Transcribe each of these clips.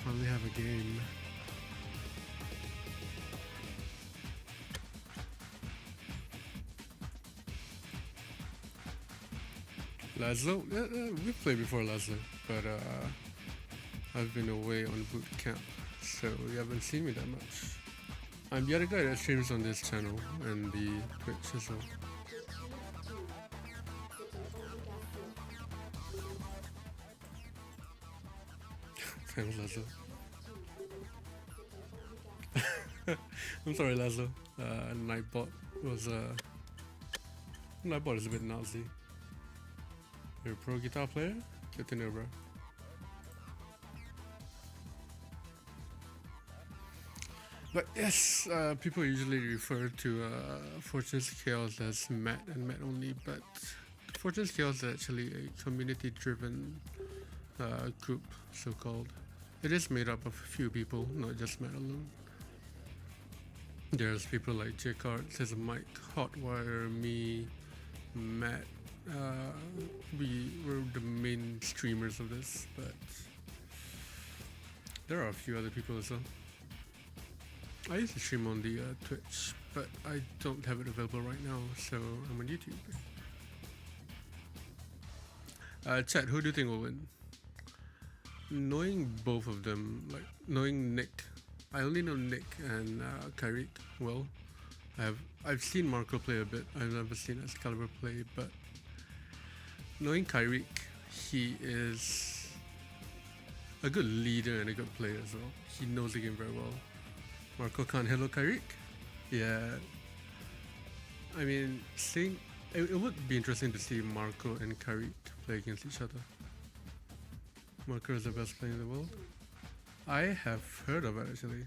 finally have a game. Laszlo? We've played before, Laszlo, but I've been away on boot camp, so you haven't seen me that much. I'm the other guy that streams on this channel and the Twitch as well. Thanks, Laszlo. I'm sorry, Laszlo. Nightbot was Nightbot is a bit Nazi. You're a pro guitar player? Good to know, bro. But yes, people usually refer to Fortune's Chaos as Matt and Matt only, but Fortune's Chaos is actually a community-driven group, so-called. It is made up of a few people, not just Matt alone. There's people like J-Card, there's Mike, Hotwire, me, Matt. We were the main streamers of this, but there are a few other people as well. I used to stream on the Twitch, but I don't have it available right now, so I'm on YouTube. Chat, who do you think will win? Knowing both of them, like knowing Nick, I only know Nick and Kireeek well. I've seen Marco play a bit. I've never seen XKaLiBaR play, but knowing Kireeek, he is a good leader and a good player as well. He knows the game very well. Marco can't handle Kireeek. Yeah. I mean, it would be interesting to see Marco and Kireeek play against each other. Marco is the best player in the world. I have heard of it actually.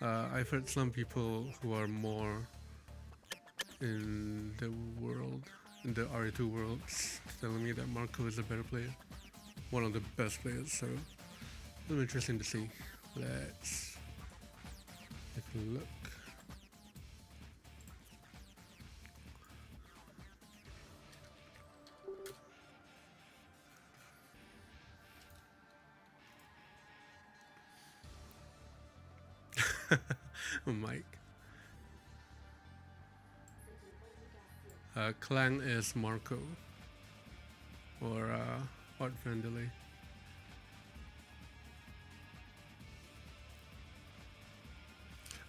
I've heard some people who are more in the world, in the RA2 world, telling me that Marco is a better player. One of the best players, so it'll be interesting to see. Let's take a look. Mike. Clang is Marco or ArtVandelay.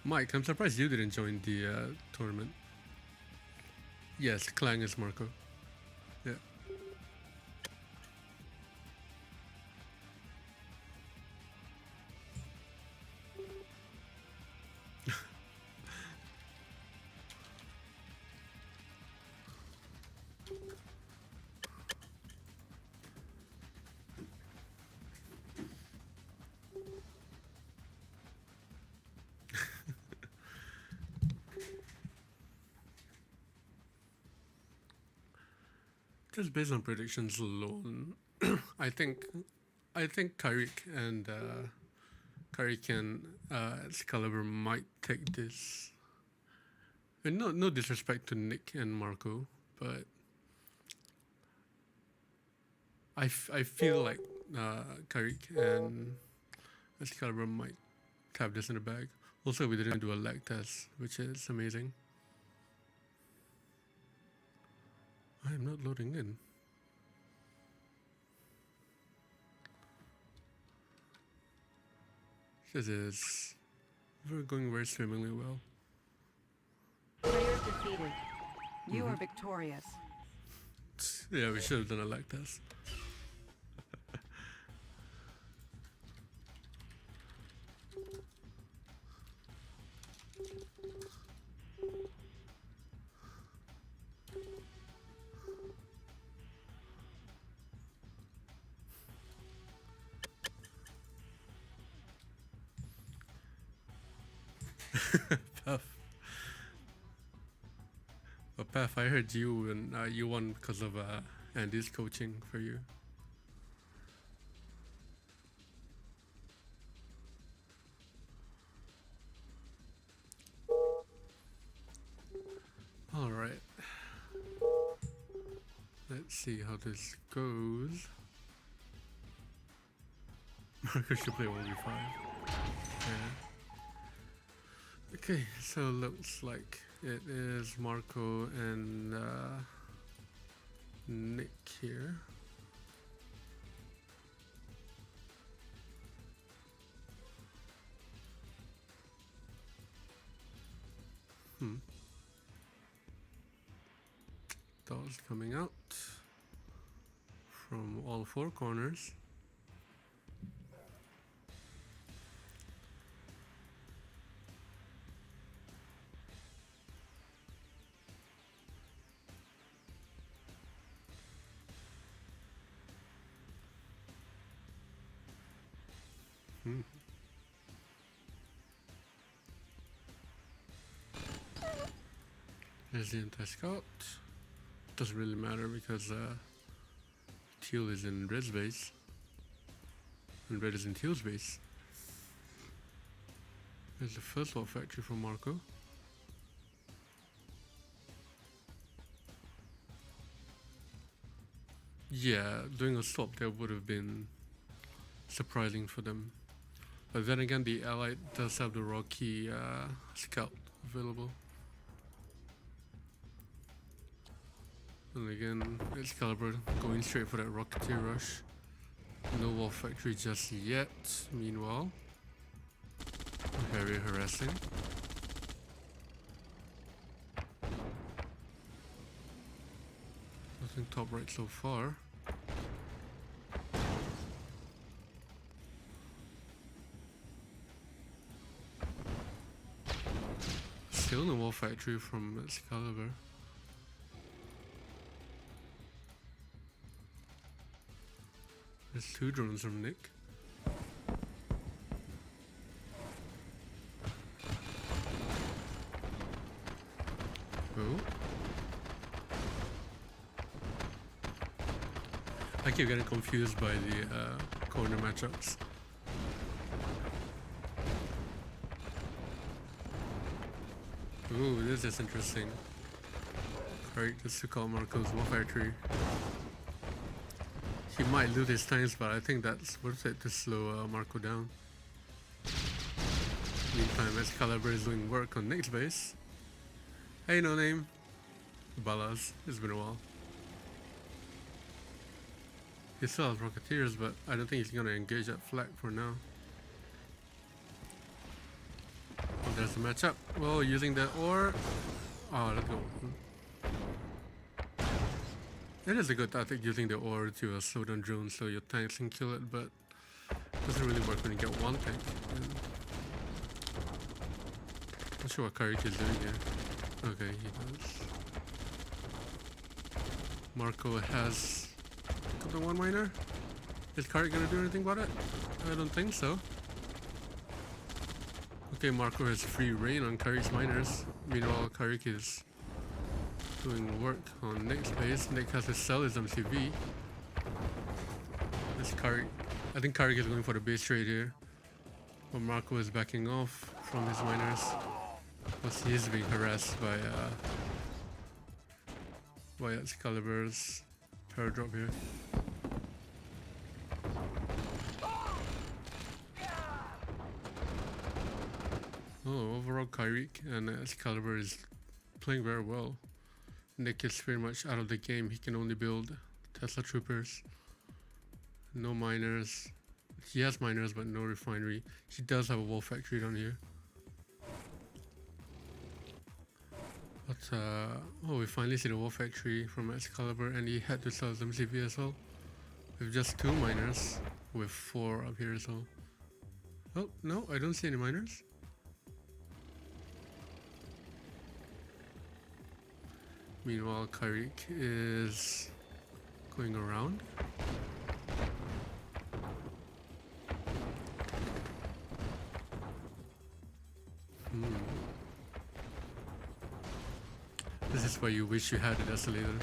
Mike, I'm surprised you didn't join the tournament. Yes, Clang is Marco. Yeah. Just based on predictions alone, I think Kireeek and Kireeek and XKaLiBaR might take this. And no disrespect to Nick and Marco, but I feel like Kireeek and XKaLiBaR might have this in the bag. Also, we didn't do a lag test, which is amazing. I am not loading in. This is going very swimmingly well. Player defeated. You are victorious. Yeah, we should have done a lag test. Puff. But Puff, I heard you and you won because of Andy's coaching for you. All right. Let's see how this goes. Marco should play 1v5. Yeah. Okay, so looks like it is Marco and Nick here. Dolls coming out from all four corners. There's the anti-scout. Doesn't really matter because teal is in red's base and red is in teal's base. There's the first wall factory from Marco. Yeah, doing a swap there would have been surprising for them. But then again, the Allied does have the Rocky scout available. And again, XKaLiBaR going straight for that Rocketeer rush. No wall factory just yet. Meanwhile, very harassing. Nothing top right so far. Still no wall factory from XKaLiBaR. There's two drones from Nick. Oh. I keep getting confused by the corner matchups. Ooh, this is interesting. Kireeek just took out Marco's wall factory. He might lose his tanks, but I think that's worth it to slow Marco down. Meantime, XKaLiBaR is doing work on Nick's base. Hey, no name. Balas. It's been a while. He still has Rocketeers, but I don't think he's gonna engage that flag for now. Oh, there's the matchup. Well, using the ore. Oh, let's go. It is a good tactic using the ore to slow down drones so your tanks can kill it, but it doesn't really work when you get one tank. Not sure what Kireeek is doing here. Okay, he does. Marco has got the one miner. Is Kireeek gonna do anything about it? I don't think so. Okay, Marco has free reign on Kireeek's miners. Meanwhile, Kireeek is doing work on Nick's base. Nick has to sell his MCV. This Kireeek. I think Kireeek is going for the base trade here. But Marco is backing off from his miners. Plus he is being harassed by XKaLiBaR's paradrop here. Oh, overall Kireeek and XKaLiBaR is playing very well. Nick is pretty much out of the game. He can only build Tesla troopers. No miners. He has miners but no refinery. He does have a wall factory down here. But oh, we finally see the wall factory from XKaLiBaR, and he had to sell his MCV as well. With just 2 miners, with 4 up here as well. Oh, no, I don't see any miners. Meanwhile, Kireeek is going around. This is why you wish you had a desolator.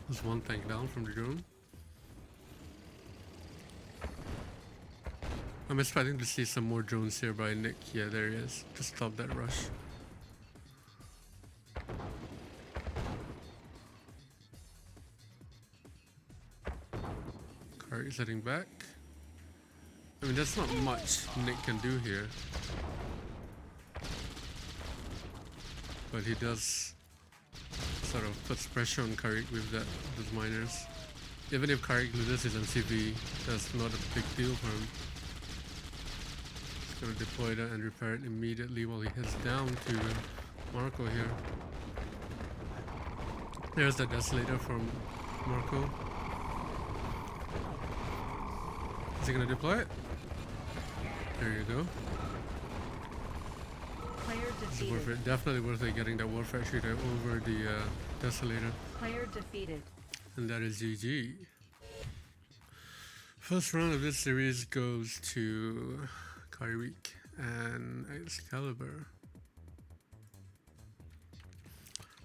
There's one tank down from the drone. I'm expecting to see some more drones here by Nick. Yeah, there he is. To stop that rush. Kireeek is heading back. I mean, there's not much Nick can do here. But he does sort of puts pressure on Kireeek with those miners. Even if Kireeek loses his MCV, that's not a big deal for him. He's gonna deploy that and repair it immediately while he heads down to Marco here. There's the Desolator from Marco. Is he gonna deploy it? There you go. Player It's worth defeated. it. Definitely worth it getting that War Factory there over the Desolator. Player defeated. And that is GG. First round of this series goes to Kireeek and XKaLiBaR.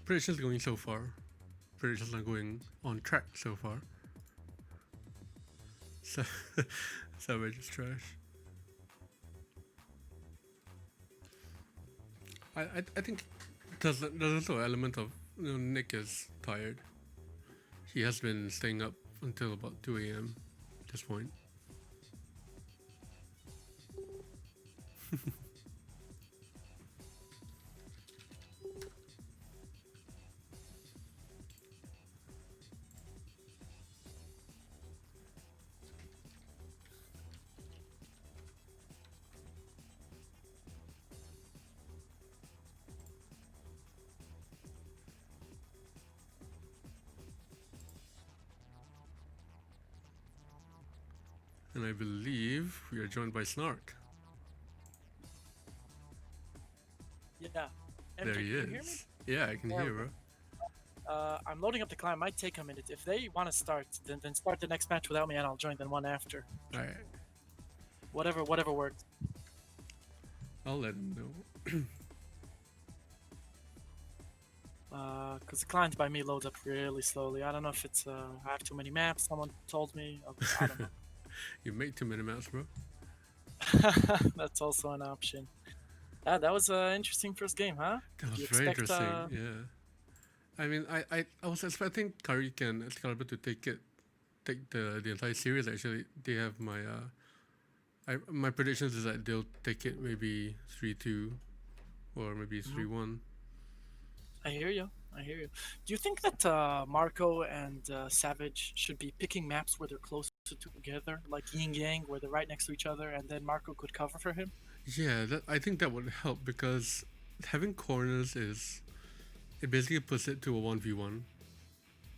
Predictions going so far. Predictions are going on track so far. So SaVage is trash. I think there's also an element of, you know, Nick is tired. He has been staying up until about 2 AM at this point. And I believe we are joined by Snark. Yeah. There MJ, he can you hear me? is. Yeah, I can Yeah, hear, bro. I'm loading up the client. Might take a minute. If they want to start, then start the next match without me, and I'll join the one after. Alright, Whatever works. I'll let him know. Because the client by me loads up really slowly. I don't know if it's I have too many maps. Someone told me. I don't know. You made too many maps, bro. That's also an option. That was an interesting first game, huh? That was You very expect, interesting. Yeah. I mean, I was expecting Kireeek and XKaLiBaR to take the entire series. Actually, they have my my predictions is that they'll take it maybe 3-2 or maybe 3-1. I hear you. Do you think that Marco and SaVage should be picking maps where they're close together, like yin yang, where they're right next to each other, and then Marco could cover for him? Yeah, I think that would help because having corners it basically puts it to a 1v1.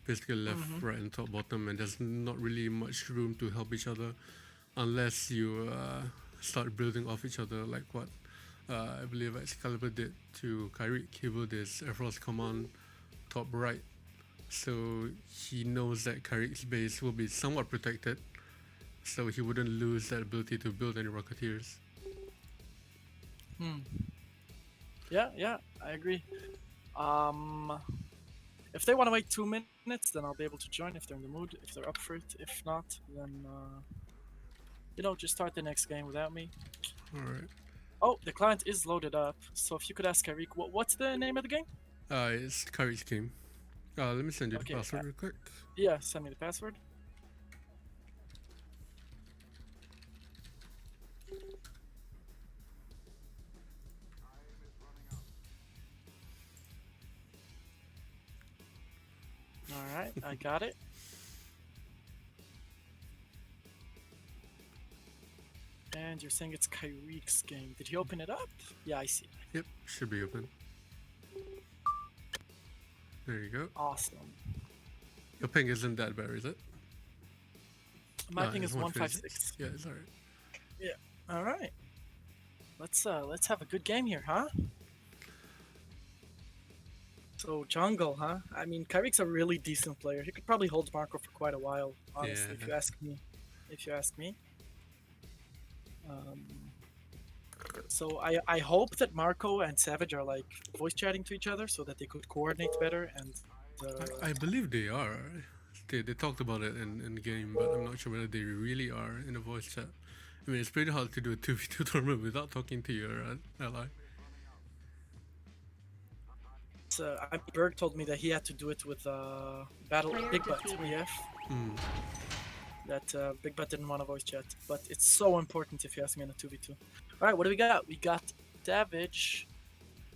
Basically left, right, and top, bottom, and there's not really much room to help each other unless you start building off each other, like what I believe XKaLiBaR did to Kireeek. He built his Air Force Command top right, so he knows that Kireeek's base will be somewhat protected, so he wouldn't lose that ability to build any Rocketeers. Yeah, I agree. If they want to wait 2 minutes, then I'll be able to join if they're in the mood, if they're up for it. If not, then just start the next game without me. Alright. Oh, the client is loaded up. So if you could ask Kireeek, what's the name of the game? It's Kireeek's game. Let me send you Okay, the password real quick. Yeah, send me the password. Alright, I got it. And you're saying it's Kireeek's game. Did he open it up? Yeah, I see. Yep, should be open. There you go. Awesome. Your ping isn't that bad, is it? My Ah, ping it's is 156. Yeah, it's alright. Alright. Let's have a good game here, huh? So jungle, huh? I mean, Kireeek's a really decent player. He could probably hold Marco for quite a while, honestly, if Yeah. you ask me. So I hope that Marco and SaVage are like voice chatting to each other so that they could coordinate better. And I believe they are. They talked about it in game, but I'm not sure whether they really are in a voice chat. I mean, it's pretty hard to do a 2v2 tournament without talking to your ally. Berg told me that he had to do it with Battle Player Big Butt defeated. 3F. that Big Butt didn't want to voice chat, but it's so important if you ask me in a 2v2. All right, what do we got? We got SaVage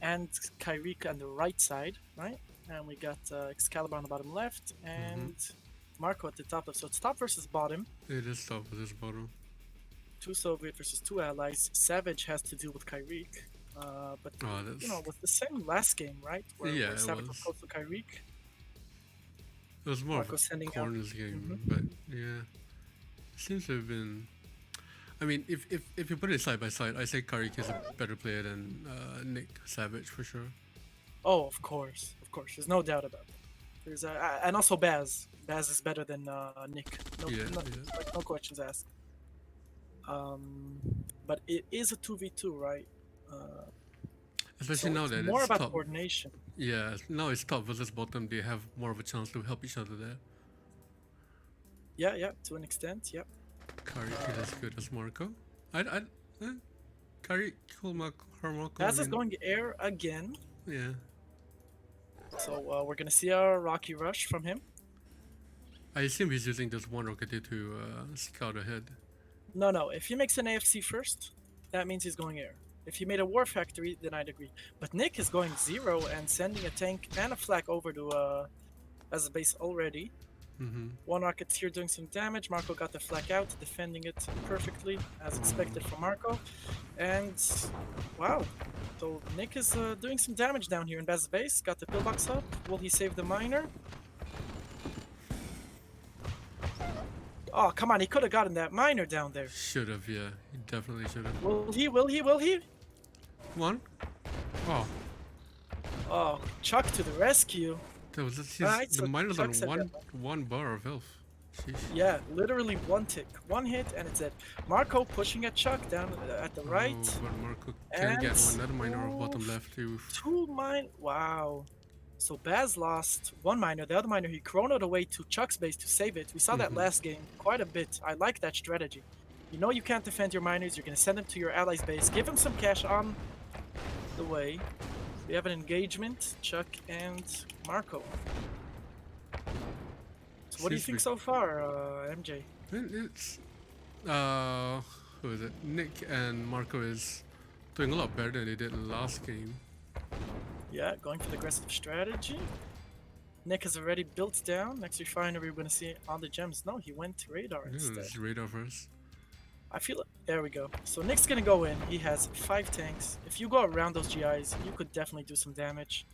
and Kireeek on the right side, right? And we got XKaLiBaR on the bottom left, and Marco at the top left. So it's top versus bottom. It is top versus bottom. 2 Soviet versus 2 allies. SaVage has to deal with Kireeek. But you know, with the same last game, right? Where SaVage was close to Kireeek. It was more Marco of a sending corners game, but yeah, it seems to have been. I mean, if you put it side by side, I say Kireeek is a better player than Nick SaVage for sure. Oh, of course, there's no doubt about that. There's and also Baz. Baz is better than Nick. Like, no questions asked. But it is a 2v2, right? Especially so now it's that more it's about top. coordination. Yeah, now it's top versus bottom. They have more of a chance to help each other there. Yeah, to an extent, yeah. Kireeek is as good as Marco. Kireeek, cool Marco. Baz is going air again. Yeah. So we're gonna see our Rocky Rush from him. I assume he's using this one rocket to scout ahead. No. If he makes an AFC first, that means he's going air. If he made a War Factory, then I'd agree. But Nick is going 0 and sending a tank and a flak over to as a base already. One rocket's here doing some damage. Marco got the flak out, defending it perfectly, as expected from Marco. And wow, so Nick is doing some damage down here in Baz's base. Got the pillbox up. Will he save the miner? Oh, come on, he could have gotten that miner down there. Should have, yeah. He definitely should have. Will he? One? Oh. Oh, Chuck to the rescue. That was just Alright, the so miner's on Chuck said one bar of health. Sheesh. Yeah, literally one tick. One hit and it's dead. Marco pushing at Chuck down at the right. Oh, but Marco can get another miner on bottom left too. 2 mine. Wow. So Baz lost 1 miner. The other miner he chronoed away to Chuck's base to save it. We saw that last game quite a bit. I like that strategy. You know you can't defend your miners. You're going to send them to your ally's base. Give them some cash on the way. We have an engagement. Chuck and Marco. So what do you think so far, MJ? It's who is it? Nick and Marco is doing a lot better than they did last game. Yeah, going for the aggressive strategy. Nick has already built down. Next refinery we're going to see on the gems. No, he went to radar instead. It's radar first. I feel it. There we go. So Nick's going to go in. He has 5 tanks. If you go around those GIs, you could definitely do some damage.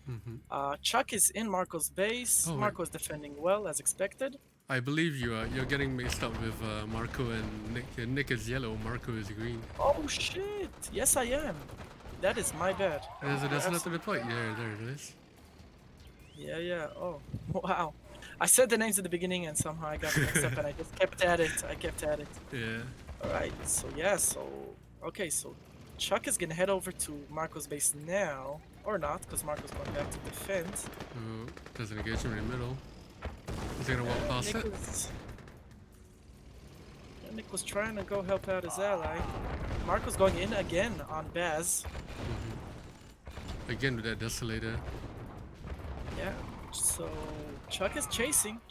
Chuck is in Marco's base. Oh, Marco is defending well, as expected. I believe you're getting mixed up with Marco and Nick. Nick is yellow, Marco is green. Oh shit! Yes, I am. That is my bad. There's a little bit white. Yeah, there it is. Yeah. Oh, wow. I said the names at the beginning and somehow I got mixed up and I just kept at it. Yeah. Alright, okay, so Chuck is gonna head over to Marco's base now. Or not, because Marco's going back to defend. Oh, there's an engagement in the middle. Is he gonna walk past it? Nick was trying to go help out his ally. Marco's going in again on Baz. Again with that desolator. Yeah, so Chuck is chasing.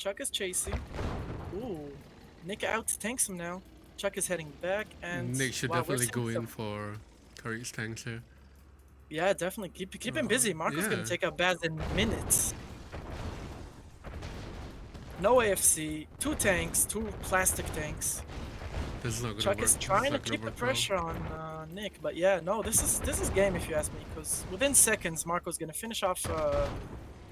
Ooh, Nick out tanks him now. Chuck is heading back and Nick should definitely go in for Kireeek's tanks here. Yeah, definitely keep him busy. Marco's gonna take out Baz in minutes. No AFC, 2 tanks, 2 plastic tanks. This is not gonna Chuck work. is trying to keep the pressure on Nick, but yeah, no, this is game if you ask me, because within seconds Marco's gonna finish off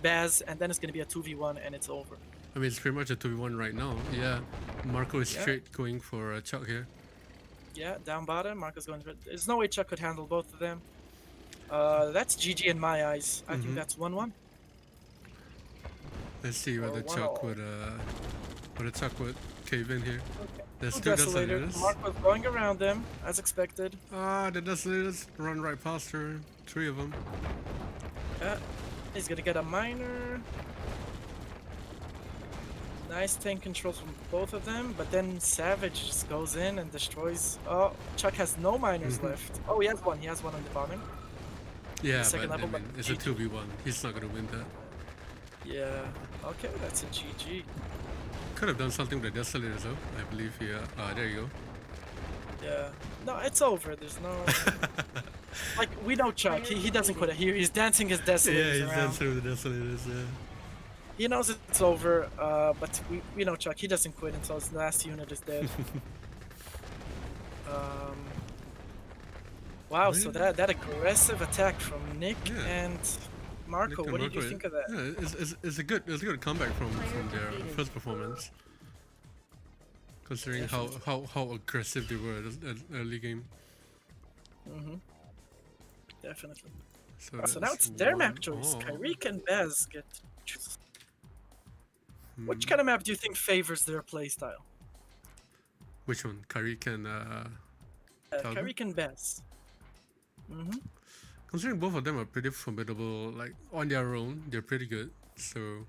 Baz, and then it's gonna be a 2v1 and it's over. I mean, it's pretty much a 2v1 right now. Yeah, Marco is straight going for Chuck here. Yeah, down bottom, Marco's going. There's no way Chuck could handle both of them. That's GG in my eyes. I think that's 1-1. Let's see whether Chuck would cave in here. Okay. There's 2 Desolators. desolators. Marco's going around them as expected. Ah, the desolators run right past her. 3 of them. Yeah, he's gonna get a miner. Nice tank control from both of them, but then SaVage just goes in and destroys. Oh, Chuck has no miners left. Oh, he has one. He has one on the bottom. Yeah, second but level, I mean, but it's a 2v1. He's not gonna win that. Yeah. Okay, that's a GG. could have done something with the Desolators though. I believe here. There you go. Yeah. No, it's over. There's no. Like, we know Chuck. He doesn't quit it here. He's dancing his Yeah, desolators he's around. dancing with the Desolators. Yeah. He knows it's over, but we know Chuck. He doesn't quit until his last unit is dead. Wow, so that aggressive attack from Nick Yeah. and Marco. Nick and What did you Marco, think of that? Yeah, it's a good comeback from their first performance. Considering how aggressive they were at the early game. Definitely. that's So now it's their map one. choice. Oh. Kireeek and Baz get to choose. Which kind of map do you think favors their playstyle? Which one? Kireeek and Kalba? Kireeek and Baz. Considering both of them are pretty formidable, like on their own, they're pretty good. So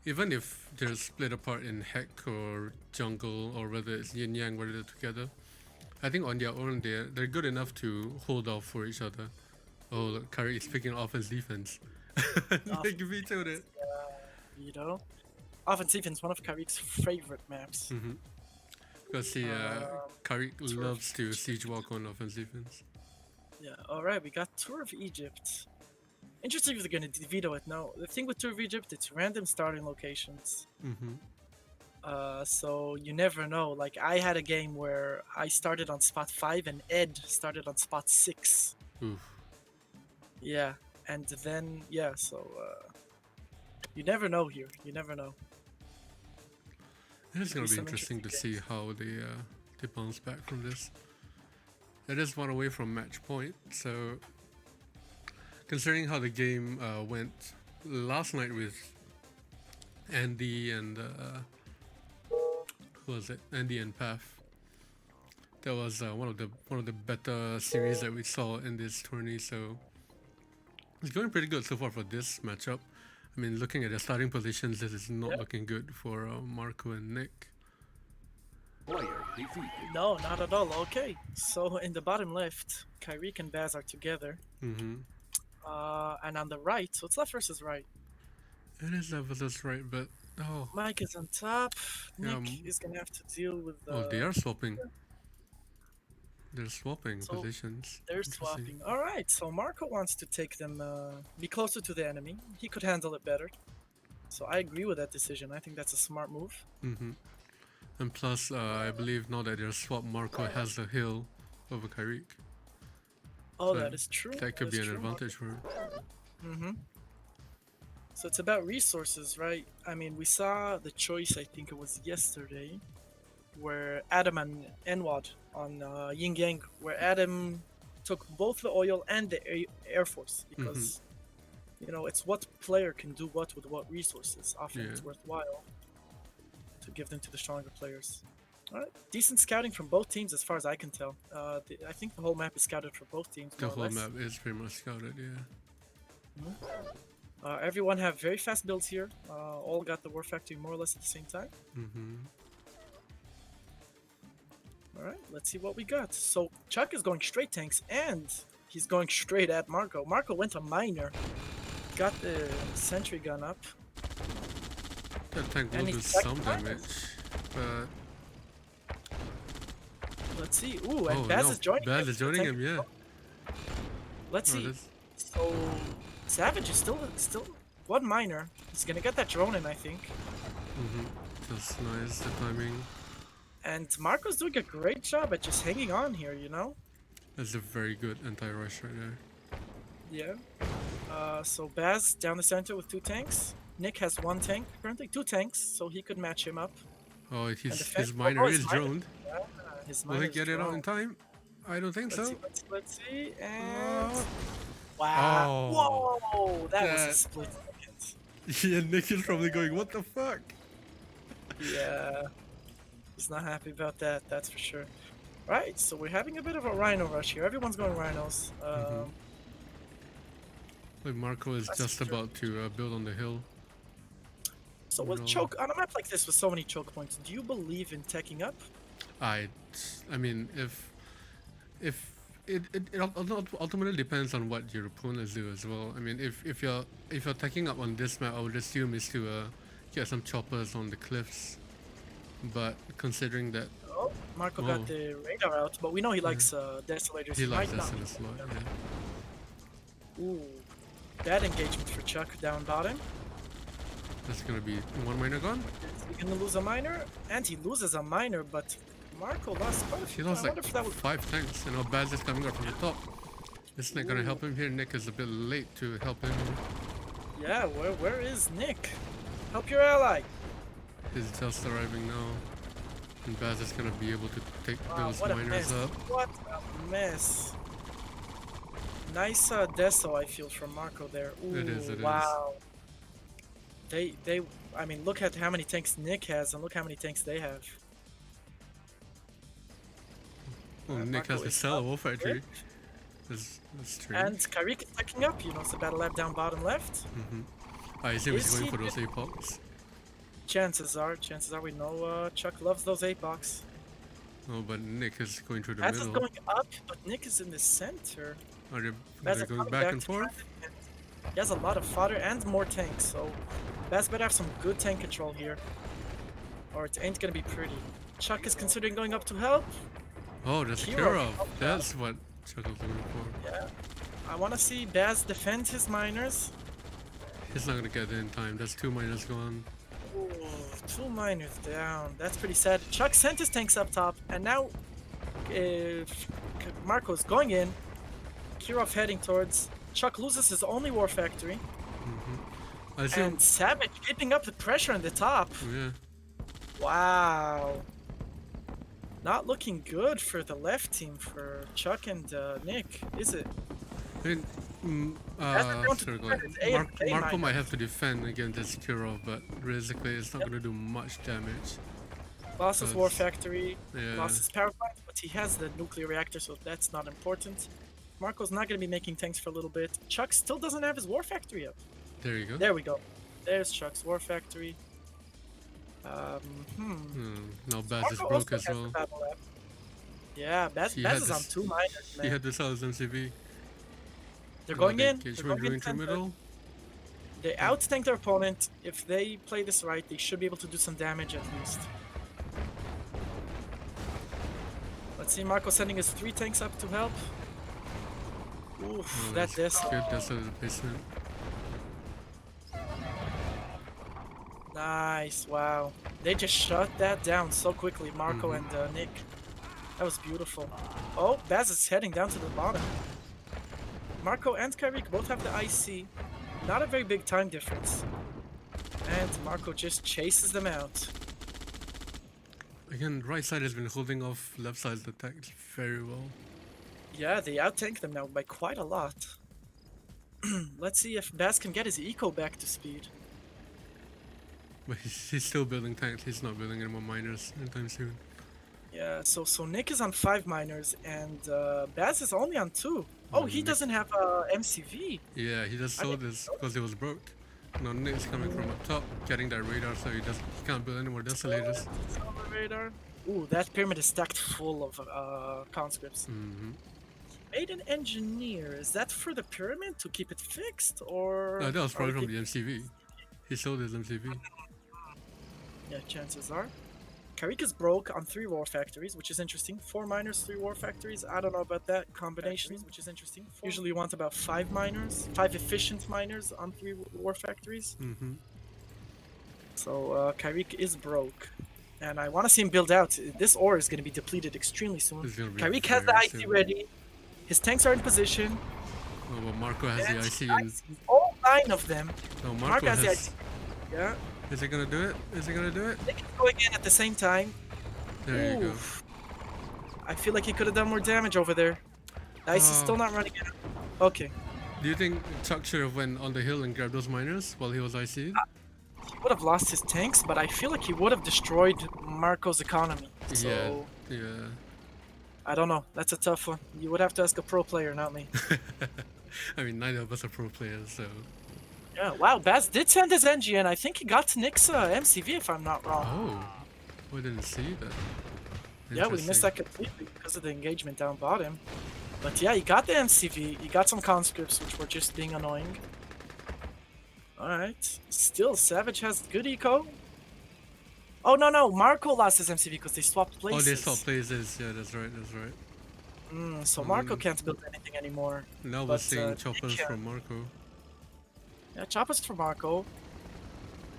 even if they're split apart in Heck or Jungle, or whether it's Yin Yang, whether they're together, I think on their own they're good enough to hold off for each other. Oh, look, Kireeek is picking offense defense. Nick vetoed it. You know, offense defense, one of Kireek's favorite maps. Because Kireeek loves to siege walk on offense defense. Yeah. All right, we got Tour of Egypt. Interesting if they're gonna veto it. No, the thing with Tour of Egypt, it's random starting locations. So you never know. Like, I had a game where I started on spot 5 and Ed started on spot 6. Oof. Yeah, and then so you never know here. You never know. It is gonna Be be some interesting to interesting see how they bounce back from this. It is one away from match point, so considering how the game went last night with Andy and who was it? Andy and Path. That was one of the better series that we saw in this tourney. So it's going pretty good so far for this matchup. I mean, looking at the starting positions, this is not looking good for Marco and Nick. No, not at all. Okay, so in the bottom left, Kireeek and Baz are together. And on the right, so it's left versus right. It is left versus right, but Mike is on top. Yeah, Nick is gonna have to deal with. they are swapping. They're swapping So, positions. They're Interesting. swapping. All right, so Marco wants to take them, be closer to the enemy. He could handle it better. So I agree with that decision. I think that's a smart move. And plus, I believe now that they're swapped, Marco has the hill over Kireeek. Oh, So that is true. That could is be an true. advantage for him. So it's about resources, right? I mean, we saw the choice, I think it was yesterday, where Adam and Enwad on Yin Yang, where Adam took both the oil and the Air Force, because, you know, it's what player can do what with what resources. Often it's worthwhile to give them to the stronger players. All right, decent scouting from both teams as far as I can tell. I think the whole map is scouted for both teams. The more or whole less. map is pretty much scouted, yeah. Everyone have very fast builds here. All got the War Factory more or less at the same time. Alright, let's see what we got. So Chuck is going straight tanks, and he's going straight at Marco. Marco went to miner. Got the sentry gun up. That tank will And do he's back some to damage, minus. but Let's see. Ooh, and Baz is joining Baz him. is joining him, yeah. Let's see. That's- So SaVage is still one miner. He's gonna get that drone in, I think. That's nice, the timing. And Marco's doing a great job at just hanging on here, you know? That's a very good anti-rush right there. Yeah. So Baz down the center with 2 tanks. Nick has 1 tank, currently 2 tanks, so he could match him up. Oh, his defense- miner his is miner- droned. Yeah, his Will he miner's get it out in droned. time? I don't think Let's so. see, let's see, and... Wow. Whoa, that was a split second. Yeah, Nick is probably going, what the fuck? Yeah. He's not happy about that, that's for sure. Right, so we're having a bit of a rhino rush here. Everyone's going rhinos. Like Marco is That's just true. about to build on the hill. So with choke, on a map like this with so many choke points, do you believe in teching up? I mean, if it ultimately depends on what your opponents do as well. I mean, if you're taking up on this map, I would assume is to get some choppers on the cliffs But considering that Oh, Marco Whoa. got the radar out, but we know he likes desolators. he likes might this not in be a slot, there. yeah. Ooh, bad engagement for Chuck down bottom. That's gonna be one miner gone. Is he gonna lose a miner? And he loses a miner, but Marco lost quite a He few. lost I like wonder if that was 5 tanks, and now Baz is coming up from the top. Is Nick gonna help him here? Nick is a bit late to help him. yeah. Where is Nick? Help your ally. He's just arriving now. And Baz is gonna be able to take Wow, those what a miners mess! up. What a mess! Nice deso, I feel, from Marco there. Ooh, It is, it is. wow. They, I mean, look at how many tanks Nick has, and look how many tanks they have. Oh, Nick Marco has the is cell up war factory. quick. That's true. And Kireeek is picking up, you know, it's a battle lab down bottom left. I assume he's Is going he for those really- apocs. Chances are we know Chuck loves those 8-box. Oh, but Nick is going through the Baz is middle. going up, but Nick is in the center. Are they, Baz they're is going coming back and to forth? try to defend. He has a lot of fodder and more tanks, so Baz better have some good tank control here. Or it ain't gonna be pretty. Chuck is considering going up to help. Oh, that's Kirov. Kirov. That's what Chuck was looking for. Yeah. I wanna see Baz defend his miners. He's not gonna get there in time. That's 2 miners gone. Ooh, 2 miners down. That's pretty sad. Chuck sent his tanks up top, and now Marco's going in. Kirov heading towards. Chuck loses his only war factory. I assume. And SaVage keeping up the pressure on the top. Yeah. Wow. Not looking good for the left team, for Chuck and Nick, is it? I mean, That's the down to sorry, go defend ahead. his Marco AFK might miners. have to defend against this Kirov, but realistically, it's not gonna do much damage. Lost his Because- war factory, Yeah. lost his power plant, but he has the nuclear reactor, so that's not important. Marco's not going to be making tanks for a little bit. Chuck still doesn't have his war factory up. There you go. There we go. There's Chuck's war factory. Now Baz is Marco broke also as has the well. battle lab. Yeah, Baz He had is on this- 2 miners, He man. had to sell his MCV. They're going in. Engagement They're going going in through center. middle. They outtank their opponent. If they play this right, they should be able to do some damage at least. Let's see, Marco sending his 3 tanks up to help. Oof, Oh, that that's this. good. That's a replacement. Nice, wow. They just shut that down so quickly, Marco and Nick. That was beautiful. Oh, Baz is heading down to the bottom. Marco and Kireeek both have the IC. Not a very big time difference. And Marco just chases them out. Again, right side has been holding off left side's attack very well. Yeah, they outtank them now by quite a lot. Let's see if Baz can get his eco back to speed. But he's still building tanks. He's not building any more miners anytime soon. Yeah, so Nick is on 5 miners and Baz is only on 2. Oh, he Nick- doesn't have MCV. Yeah, he just sold this because it was broke. Now Nick's coming from up top, getting that radar, so he can't build any more desolators. It's on the radar. Ooh, that pyramid is stacked full of conscripts. Made an engineer. Is that for the pyramid to keep it fixed, or? That was are probably we from the MCV. He sold his MCV. Yeah, chances are. Kireeek is broke on 3 war factories, which is interesting. 4 miners, 3 war factories. I don't know about that combination, which is interesting. Usually you want about 5 miners, 5 efficient miners on 3 war factories. So Kireeek is broke. And I want to see him build out. This ore is going to be depleted extremely soon. It's gonna be Kireeek has the very IC soon. ready. His tanks are in position. Oh, but Marco has And the IC I and see all 9 of them. no, Marco Marco has the has. IC. Yeah, Is he gonna do it? Is he gonna do it? they can go again at the same time. There you go. Oof. I feel like he could have done more damage over there. The IC is still not running out. Okay. Do you think Chuck should have went on the hill and grabbed those miners while he was IC'd? He would have lost his tanks, but I feel like he would have destroyed Marco's economy. So, Yeah, yeah. I don't know. That's a tough one. You would have to ask a pro player, not me. I mean, neither of us are pro players, so. Yeah, wow, Baz did send his NG, and I think he got Nick's MCV, if I'm not wrong. Oh, we didn't see that. Yeah, we missed that completely because of the engagement down bottom. But yeah, he got the MCV, he got some conscripts, which were just being annoying. Alright, still, SaVage has good eco. Oh no, Marco lost his MCV because they swapped Oh, places. they swapped places. Yeah, that's right. That's right. So Marco can't build anything anymore. Now we're But seeing Nick choppers can. from Marco. Yeah, choppers for Marco.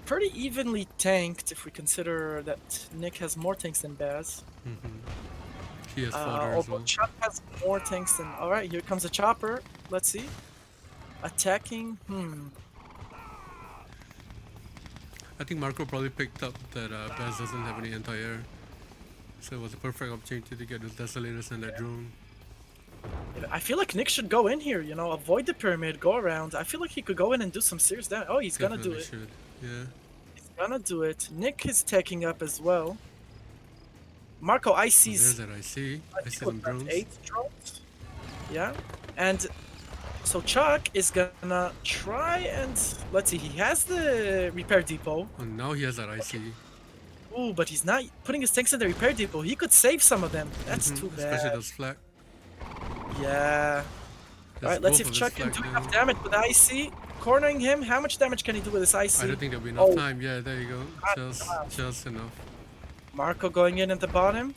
Pretty evenly tanked if we consider that Nick has more tanks than Baz. He has fodder as Although well. Chuck has more tanks than. Alright, here comes a chopper. Let's see. Attacking. I think Marco probably picked up that Baz doesn't have any anti-air. So it was a perfect opportunity to get those desolators and that drone. I feel like Nick should go in here, you know, avoid the pyramid, go around. I feel like he could go in and do some serious damage. Oh, he's gonna do Definitely it. should. Yeah. He's gonna do it. Nick is taking up as well. Marco, I see. There's that I see. I see some drones. 8 drones. Yeah. And so Chuck is gonna try and let's see, he has the repair depot. Oh, now he has that IC. Ooh, but he's not putting his tanks in the repair depot. He could save some of them. That's too bad. Especially those flak. Yeah. Alright, let's see if Chuck can do enough damage with the IC. Cornering him, how much damage can he do with this IC? I don't think there'll be enough time. Yeah, there you go. Just enough. Marco going in at the bottom.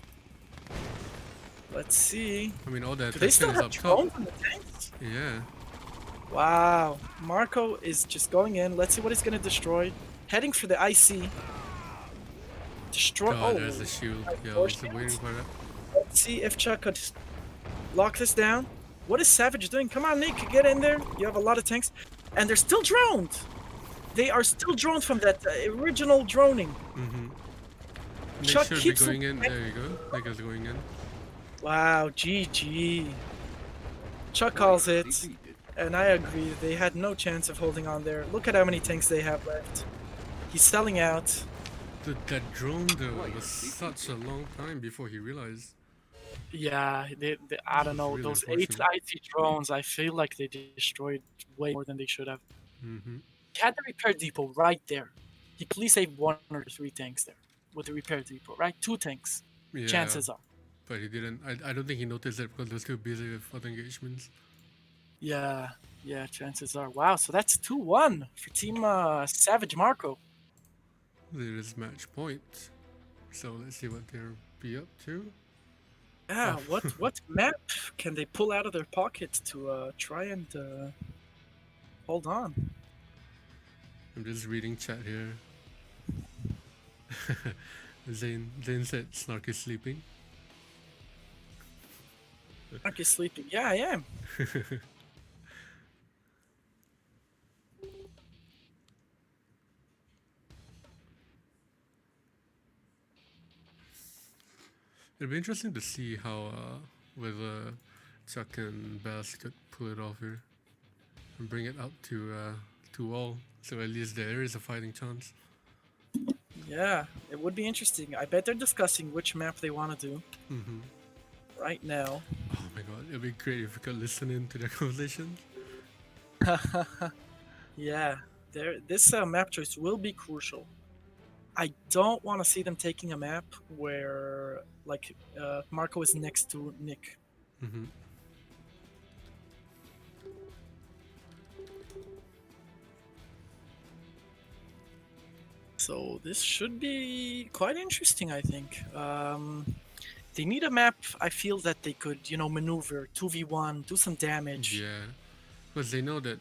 Let's see. I mean, all that Do they still is have up top. drones on the tanks? Yeah. Wow. Marco is just going in. Let's see what he's gonna destroy. Heading for the IC. Destroy. God, there's the shield. Yeah, I was waiting for that. Let's see if Chuck could lock this down. What is SaVage doing? Come on, Nick, get in there. You have a lot of tanks. And they're still droned. They are still droned from that original droning. Nick Chuck should be keeps going them- in. There you go. Nick is going in. Wow, GG. Chuck calls it. And I agree, they had no chance of holding on there. Look at how many tanks they have left. He's selling out. Dude, that drone though was such a long time before he realized. Yeah, I don't know. Really Those 8 unfortunate. IT drones, I feel like they destroyed way more than they should have. Mm-hmm. He had the repair depot right there. He could save 1 or 3 tanks there with the repair depot, right? 2 tanks. Yeah, Chances are. but he didn't. I don't think he noticed it because he was too busy with other engagements. Yeah, chances are. Wow, so that's 2-1 for Team SaVage Marco. There is match point. So let's see what they'll be up to. Yeah, what map can they pull out of their pocket to try and hold on? I'm just reading chat here. Zane said Snark is sleeping. Snark is sleeping. Yeah, I am. It'll be interesting to see how whether Chuck and Bass could pull it off here and bring it up to all. So at least there is a fighting chance. Yeah, it would be interesting. I bet they're discussing which map they want to do right now. Oh my god, it'd be great if we could listen in to their conversation. Yeah, this map choice will be crucial. I don't want to see them taking a map where, like, Marco is next to Nick. So this should be quite interesting, I think. They need a map, I feel, that they could, you know, maneuver, 2v1, do some damage. Yeah, because they know that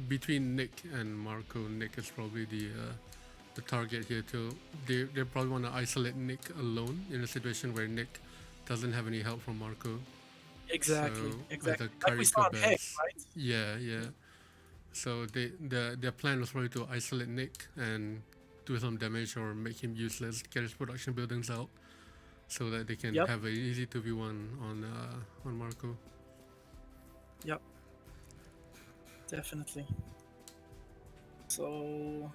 between Nick and Marco, Nick is probably the target here too. They probably want to isolate Nick alone in a situation where Nick doesn't have any help from Marco. Exactly, So, exactly. either Like we Kireeek saw or on Heck, Baz. right? Yeah. So their plan was probably to isolate Nick and do some damage or make him useless, get his production buildings out, so that they can have an easy 2v1 on Marco. Yep. Definitely. So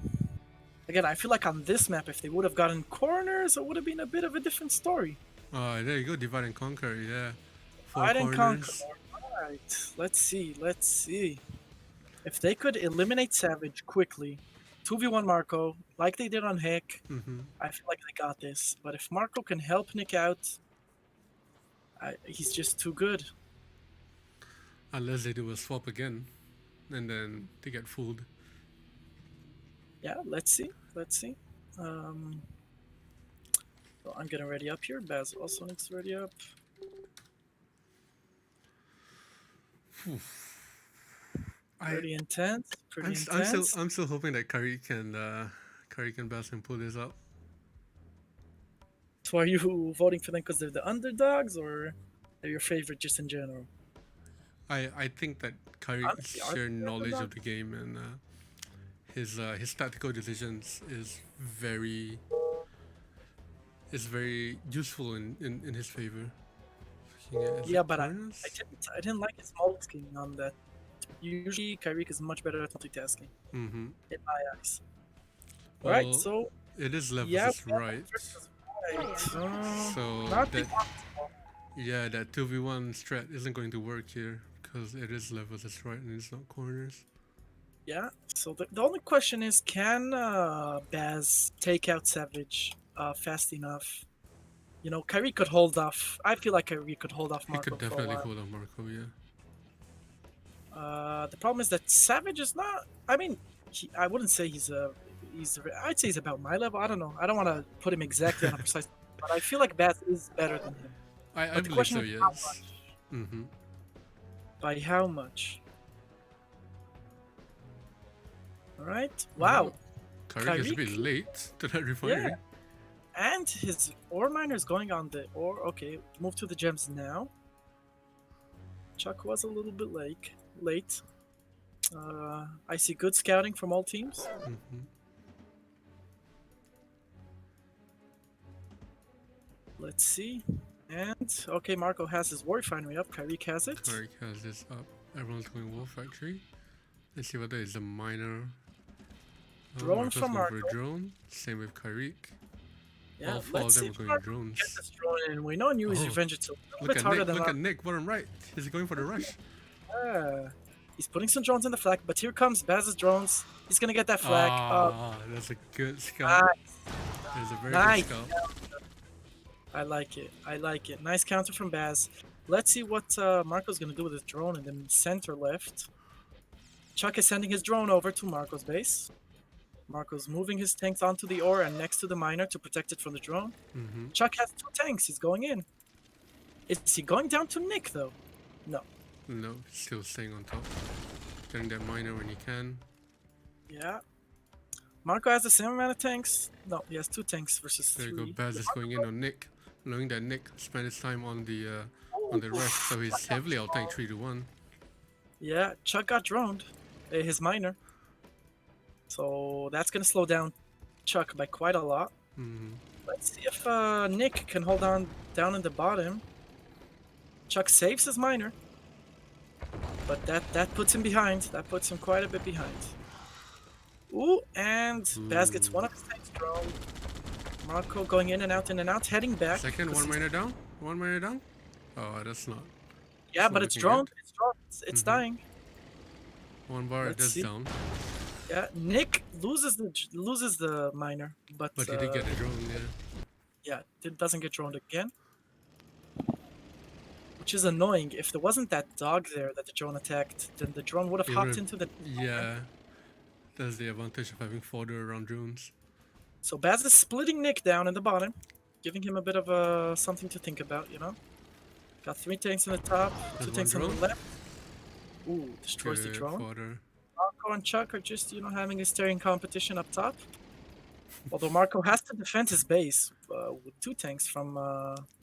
again, I feel like on this map, if they would have gotten corners, it would have been a bit of a different story. There you go, divide and conquer. Yeah, 4 Divide and conquer. corners. Alright, let's see. If they could eliminate SaVage quickly, 2v1 Marco, like they did on Heck, I feel like they got this. But if Marco can help Nick out, he's just too good. Unless they do a swap again, and then they get fooled. Yeah, let's see. So I'm getting ready up here. Baz also needs to ready up. Pretty intense. Pretty intense. I'm still hoping that Kireeek and Baz can pull this up. So are you voting for them because they're the underdogs, or they're your favorite just in general? I think that Kireeek's sheer knowledge of the game and his tactical decisions is very useful in his favor. Yeah, but I didn't like his multitasking on that. Usually Kireeek is much better at multitasking in my eyes. Well, right, so it is left yeah, versus right. Right. So Not that that 2v1 strat isn't going to work here because it is left versus right and it's not corners. Yeah, so the only question is, can Baz take out SaVage fast enough? You know, Kireeek could hold off. I feel like Kireeek could hold off Marco. He could definitely hold off Marco, yeah. The problem is that SaVage is not. I mean, I wouldn't say I'd say he's about my level. I don't know. I don't want to put him exactly on a precise, but I feel like Baz is better than him. I believe so, yes. By how much? All right. Wow. Kireeek is a bit late to that refinery. Yeah. And his ore miner is going on the ore. Okay, move to the gems now. Chuck was a little bit late. I see good scouting from all teams. Let's see. And okay, Marco has his war refinery up. Kireeek has it. Kireeek has this up. Everyone's going Wolf Factory. Let's see whether it's a miner. Drone from Marco. For a drone. Same with Kireeek. Yeah, all four of them are going drones. Get this drone in. We know you is revenge it, so look at Nick, bottom right. He's going for the rush. He's putting some drones in the flag, but here comes Baz's drones. He's gonna get that flag. That's a good scout. Nice. That's a very good scout. I like it. Nice counter from Baz. Let's see what Marco's gonna do with his drone in the center left. Chuck is sending his drone over to Marco's base. Marco's moving his tanks onto the ore and next to the miner to protect it from the drone. Chuck has 2 tanks. He's going in. Is he going down to Nick, though? No. No, still staying on top. Getting that miner when he can. Yeah. Marco has the same amount of tanks. No, he has 2 tanks versus 3. There you go. Baz is going in on Nick. Knowing that Nick spent his time on the rest, so he's heavily out-tanked 3-1. Yeah, Chuck got droned. His miner. So that's going to slow down Chuck by quite a lot. Let's see if Nick can hold on down in the bottom. Chuck saves his miner. But that puts him behind. That puts him quite a bit behind. Ooh, and Baz gets one of his tanks drone. Marco going in and out, heading back. Second, one miner down. Oh, that's not. Yeah, but it's droned. It's dying. One bar, that's down. Yeah, Nick loses the miner, but he did get a drone, yeah. Yeah, it doesn't get droned again, which is annoying. If there wasn't that dog there that the drone attacked, then the drone would have hopped into the. Yeah, that's the advantage of having fodder around drones. So Baz is splitting Nick down in the bottom, giving him a bit of something to think about, you know. Got 3 tanks in the top, 2 tanks on the left. Ooh, destroys the drone. Fodder. Marco and Chuck are just, having a staring competition up top. Although Marco has to defend his base with 2 tanks from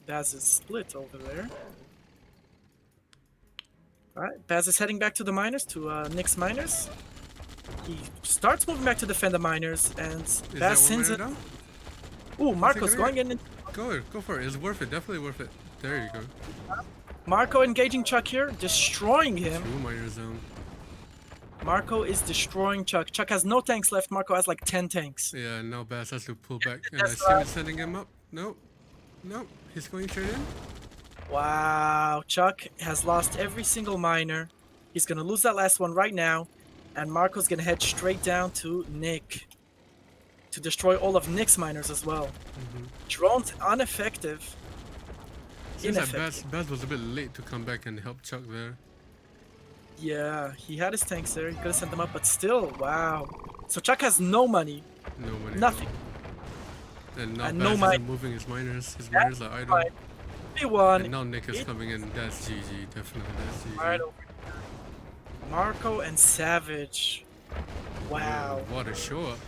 Baz's split over there. Alright, Baz is heading back to the miners, to Nick's miners. He starts moving back to defend the miners, and Baz sends it. Ooh, Marco's going in. Go for it. It's worth it. Definitely worth it. There you go. Marco engaging Chuck here, destroying him. 2 miners down. Marco is destroying Chuck. Chuck has no tanks left. Marco has like 10 tanks. Yeah, now Baz has to pull back. And I see him sending him up. Nope. He's going straight in. Wow. Chuck has lost every single miner. He's going to lose that last one right now. And Marco's going to head straight down to Nick to destroy all of Nick's miners as well. Drones ineffective. Seems like Baz was a bit late to come back and help Chuck there. Yeah, he had his tanks there. He could have sent them up, but still, wow. So Chuck has no money. No money. Nothing. And now And Baz no isn't mind. moving his miners. His miners are idle. Right. He won. And now Nick is It- coming in. That's GG. Definitely that's GG. Right over here. Marco and SaVage. Wow. What a show up.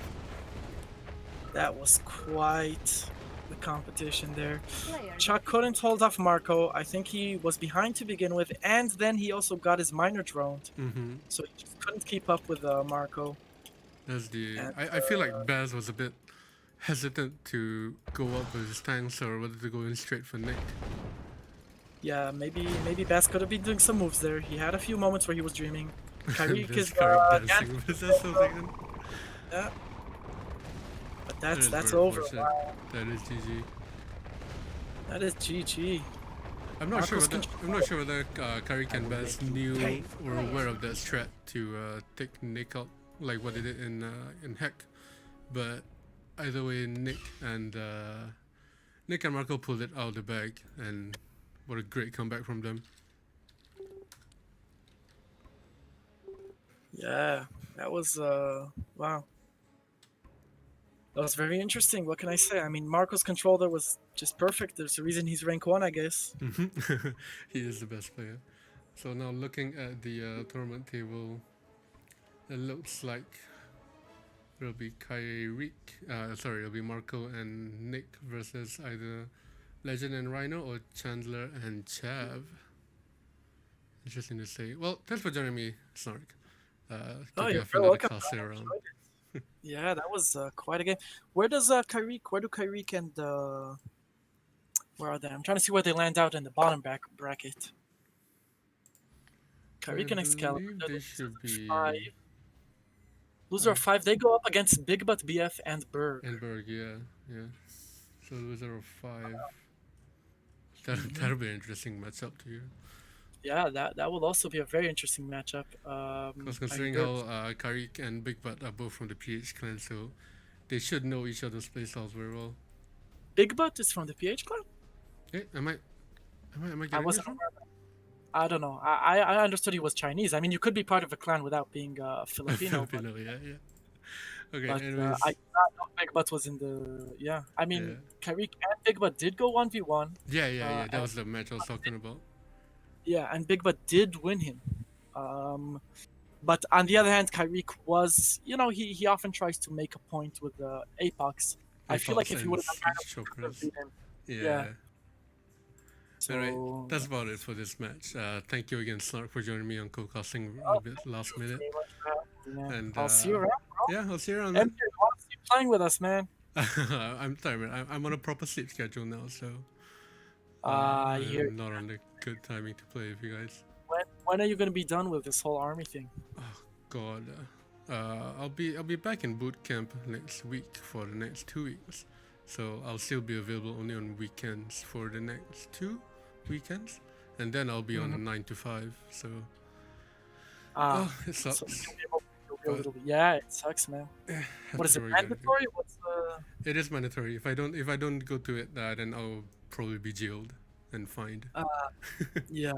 That was quite the competition there. Player Chuck couldn't hold off Marco. I think he was behind to begin with, and then he also got his miner droned. Mm-hmm. So he just couldn't keep up with Marco. That's the. And, I feel like Baz was a bit hesitant to go up with his tanks or whether to go in straight for Nick. Yeah, maybe Bass could have been doing some moves there. He had a few moments where he was dreaming. Kireeek There's is Kireeek dancing with himself again. yeah. But That is that's very over. unfortunate. Wow. That is GG. That is GG. I'm not sure Marco's whether Kireeek and Baz knew or aware of that strat to take Nick out like what they did in Heck, but either way, Nick and Marco pulled it out of the bag, and what a great comeback from them. Yeah, that was wow. That was very interesting. What can I say? I mean, Marco's controller was just perfect. There's a reason he's rank 1, I guess. He is the best player. So now looking at the tournament table, it looks like it'll be it'll be Marco and Nick versus either Legend and Rhino or Chandler and Chav. Interesting to say. Well, thanks for joining me, Snark. Oh, you're for very another welcome. classic round. Yeah, that was quite a game. Where does Kireeek? Where do Kireeek and where are they? I'm trying to see where they land out in the bottom bracket. Kireeek and XKaLiBaR. They should be 5. Loser of 5. They go up against Big Butt, BF, and Berg. yeah. So loser of 5. That'll be an interesting matchup to you. Yeah, that will also be a very interesting matchup. Because considering how Kireeek and Big Butt are both from the PH clan, so they should know each other's playstyles very well. Big Butt is from the PH clan? Hey, am I I getting wasn't this wrong? aware of that. I don't know. I understood he was Chinese. I mean, you could be part of a clan without being Filipino. Filipino, yeah. Okay, But anyways. I did not know Big Butt was in the. Yeah, I mean, Kireeek and Big Butt did go 1v1. Yeah. That was the match I was talking about. Yeah, and Big Butt did win him. But on the other hand, Kireeek was, he often tries to make a point with Apox. I feel like if he would have done Chokers. could have beat him. Yeah. So, Alright, that's about it for this match. Thank you again, Snark, for joining me on co-casting a bit last minute. And I'll see you around, bro. Yeah, I'll see you around. MJ, I want to see you playing with us, man. I'm tired, man. I'm on a proper sleep schedule now, so Here. I'm not on the good timing to play with you guys. When are you gonna be done with this whole army thing? Oh God, I'll be back in boot camp next week for the next 2 weeks, so I'll still be available only on weekends for the next 2 weekends, and then I'll be on a 9 to 5. So it sucks. So you'll be a little bit, yeah, it sucks, man. What is it, mandatory? What's It is mandatory. If I don't go to it, then I'll probably be jailed and fined. yeah,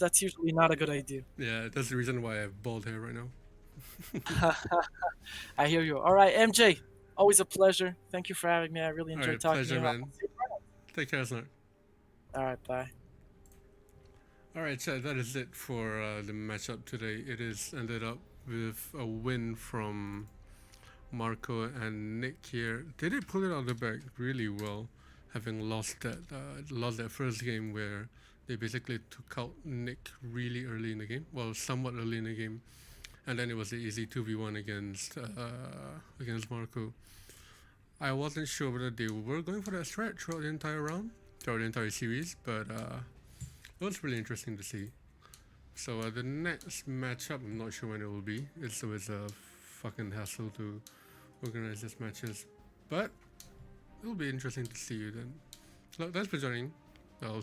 that's usually not a good idea. Yeah, that's the reason why I have bald hair right now. I hear you. All right, MJ, always a pleasure. Thank you for having me. I really enjoyed Alright, talking pleasure, to you. man. Take care, Snark. All right, bye. Alright, chat, that is it for the matchup today. It is ended up with a win from Marco and Nick here. They did pull it out of the bag really well, having lost that first game where they basically took out Nick really early in the game. Well, somewhat early in the game. And then it was an easy 2v1 against Marco. I wasn't sure whether they were going for that strat throughout the entire round, throughout the entire series, but it was really interesting to see. So the next matchup, I'm not sure when it will be. It's always a fucking hassle to organize these matches, but it'll be interesting to see you then. So thanks for joining.